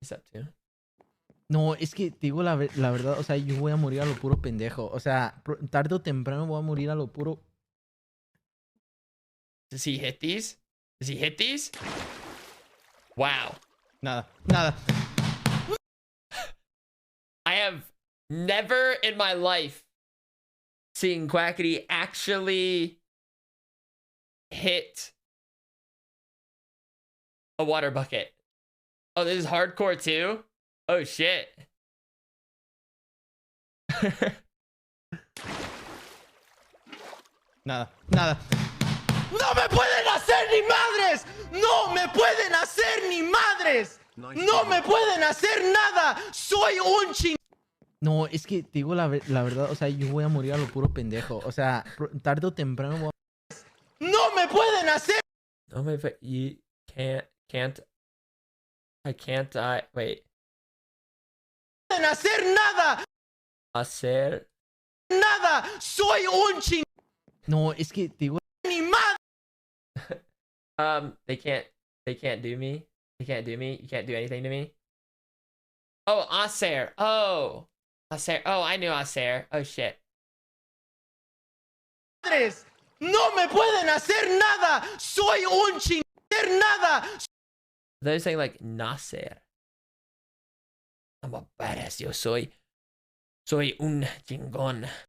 It's up to. No, es que te digo la verdad, o sea, yo voy a morir a lo puro pendejo. O sea, tarde o temprano voy a morir a lo puro. Does he hit these? Does he hit these? Wow. Nada, nada. I have never in my life seen Quackity actually hit a water bucket. Oh, this is hardcore too? Oh, shit. Nada, nada. ¡No me pueden hacer ni madres! ¡No me pueden hacer ni madres! ¡No me pueden hacer nada! ¡Soy un ching... No, es que te digo la verdad, o sea, yo voy a morir a lo puro pendejo. O sea, tarde o temprano voy a... ¡No me pueden hacer! Oh my, but you can't, wait. ¡No me pueden hacer nada! Hacer. ¡Nada! ¡Soy un ching... No, es que te digo... ¡Ni madre! They can't do me. They can't do me. You can't do anything to me. Oh, hacer. Oh. Hacer. Oh, I knew hacer. Oh, shit. ¡No me pueden hacer nada! ¡Soy un ching... nada! They're saying like nacer. I'm a badass, yo soy un chingón.